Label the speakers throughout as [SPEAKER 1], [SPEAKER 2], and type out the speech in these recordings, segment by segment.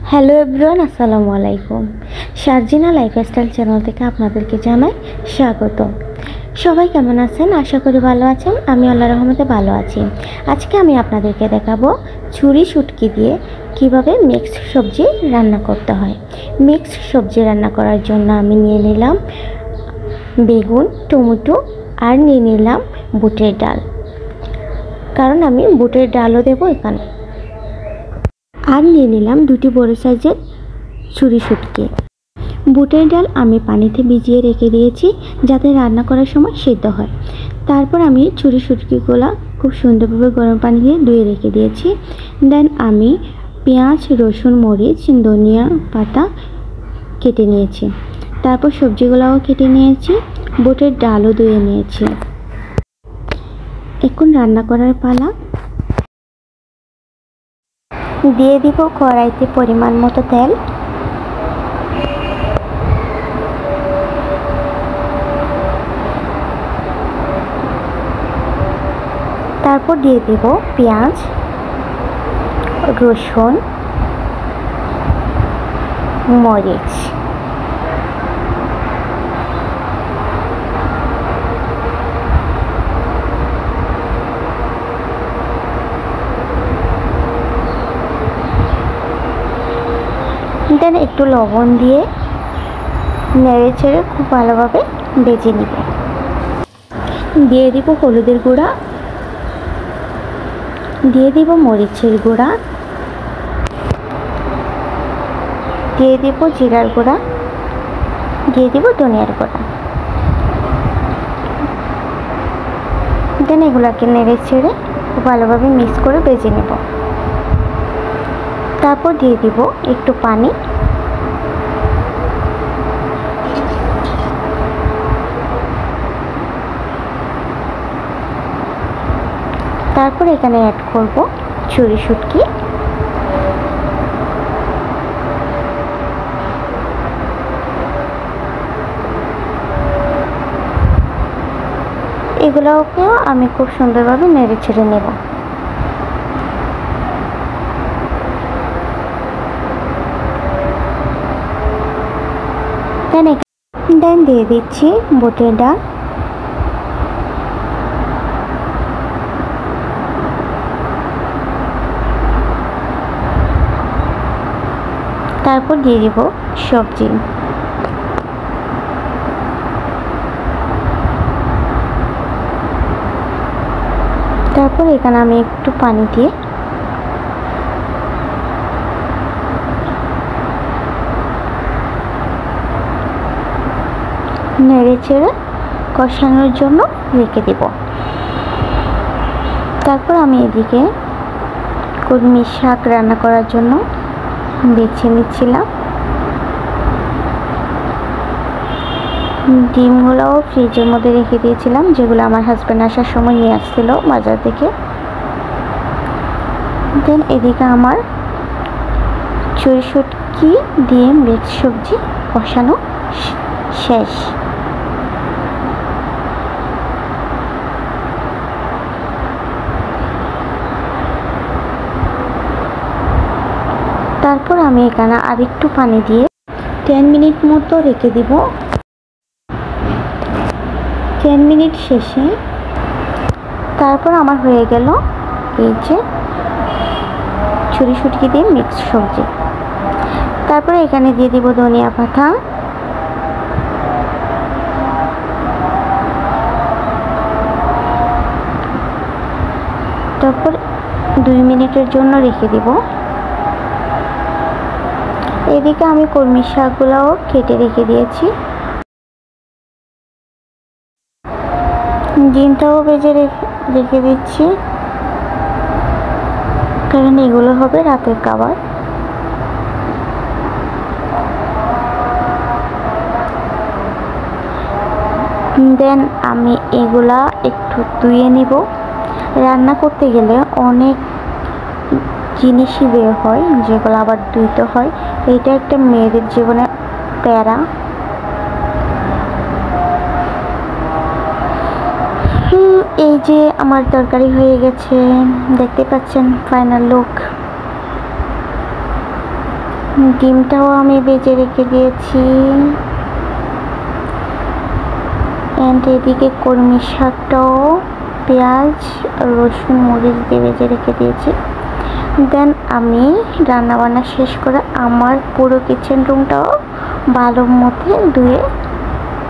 [SPEAKER 1] Hello everyone, আসসালামু আলাইকুম। শারজিনা lifestyle channel থেকে আপনাদেরকে জানাই স্বাগত। সবাই কেমন আছেন? আশা করি ভালো আছেন। আমি আল্লাহর রহমতে ভালো আছি। আজকে আমি আপনাদেরকে দেখাবো ছুরি শুটকি দিয়ে কিভাবে মিক্সড সবজি রান্না করতে হয়। মিক্সড সবজি রান্না করার জন্য আমি নিয়ে নিলাম বেগুন, টমেটো আর নিয়ে নিলাম বুটের ডাল, কারণ আমি বুটের ডালও দেবো এখানে। আর নিয়ে নিলাম দুটি বড় সাইজের ছুরি শুটকি। বুটের ডাল আমি পানিতে ভিজিয়ে রেখে দিয়েছি যাতে রান্না করার সময় সিদ্ধ হয়। তারপর আমি ছুরি শুটকিগুলো খুব সুন্দরভাবে গরম পানি দিয়ে ধুয়ে রেখে দিয়েছি। দেন আমি পেঁয়াজ, রসুন, মরিচ, ধনিয়া পাতা কেটে নিয়েছি। তারপর সবজিগুলোও কেটে নিয়েছি, বুটের ডালও ধুয়ে নিয়েছি। এখন রান্না করার পালা। দিয়ে দিব কড়াইতে পরিমাণ মতো তেল। তারপর দিয়ে দেব পেঁয়াজ, রসুন, মরিচ। দেন একটু লবণ দিয়ে নেড়ে চেড়ে খুব ভালোভাবে ভেজে নিব। দিয়ে দিব হলুদের গুঁড়া, দিয়ে দিব মরিচের গুঁড়া, দিয়ে দিব জিরার গুঁড়া, দিয়ে দিব ধনিয়ার গুঁড়া। দেন এগুলাকে নেড়ে চেড়ে খুব ভালোভাবে মিক্স করে ভেজে নেব। তারপর দিয়ে দিব একটু পানি। তারপর এখানে অ্যাড করব ছুরি শুটকি। এগুলোকেও আমি খুব সুন্দরভাবে নেড়ে ছেড়ে নেব। দেন দিয়ে দিচ্ছি বুটের ডাল। তারপর দিয়ে দিব সবজি। তারপর এখানে আমি একটু পানি দিয়ে নেড়ে চেড়ে কষানোর জন্য রেখে দেব। তারপর আমি এদিকে কলমি শাক রান্না করার জন্য বেছে নিচ্ছিলাম। ডিমগুলোও ফ্রিজের মধ্যে রেখে দিয়েছিলাম, যেগুলো আমার হাজব্যান্ড আসার সময় নিয়ে আসছিল বাজার থেকে। দেন এদিকে আমার ছুরি শুটকি দিয়ে মিক্স সবজি কষানো শেষ। তারপর আমি এখানে আরেকটু পানি দিয়ে 10 মিনিট মতো রেখে দিব। 10 মিনিট শেষে তারপর আমার হয়ে গেল এই যে ছুরি শুটকি দিয়ে মিক্স সবজি। তারপরে এখানে দিয়ে দিব ধনিয়া পাতা, তারপর 2 মিনিটের জন্য রেখে দিব। এদিকে আমি কলমি শাকগুলোও কেটে রেখে দিয়েছি। ডিমটাও ভেজে রেখে দিচ্ছি, কারণ এগুলো হবে রাতের খাবার। দেন আমি এগুলা একটু ধুয়ে নিব। রান্না করতে গেলে অনেক জিনিসই বের হয়, যেগুলো আবার ধুইতে হয়। এটা একটা মেয়েদের জীবনে প্যারা। এই যে আমার তরকারি হয়ে গেছে, দেখতে পাচ্ছেন ফাইনাল লুক। ডিমটাও আমি ভেজে রেখে দিয়েছি। অ্যান্ড এদিকে কলমি শাকটাও পেঁয়াজ রসুন মরিচ দিয়ে ভেজে রেখে দিয়েছি। দেন আমি রান্নাবান্না শেষ করে আমার পুরো কিচেন রুমটাও ভালো মতো ধুয়ে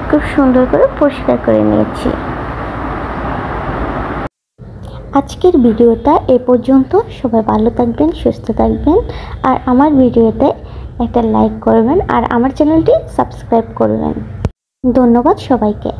[SPEAKER 1] খুব সুন্দর করে পরিষ্কার করে নিয়েছি। আজকের ভিডিওটা এ পর্যন্ত। সবাই ভালো থাকবেন, সুস্থ থাকবেন, আর আমার ভিডিওতে একটা লাইক করবেন আর আমার চ্যানেলটি সাবস্ক্রাইব করবেন। ধন্যবাদ সবাইকে।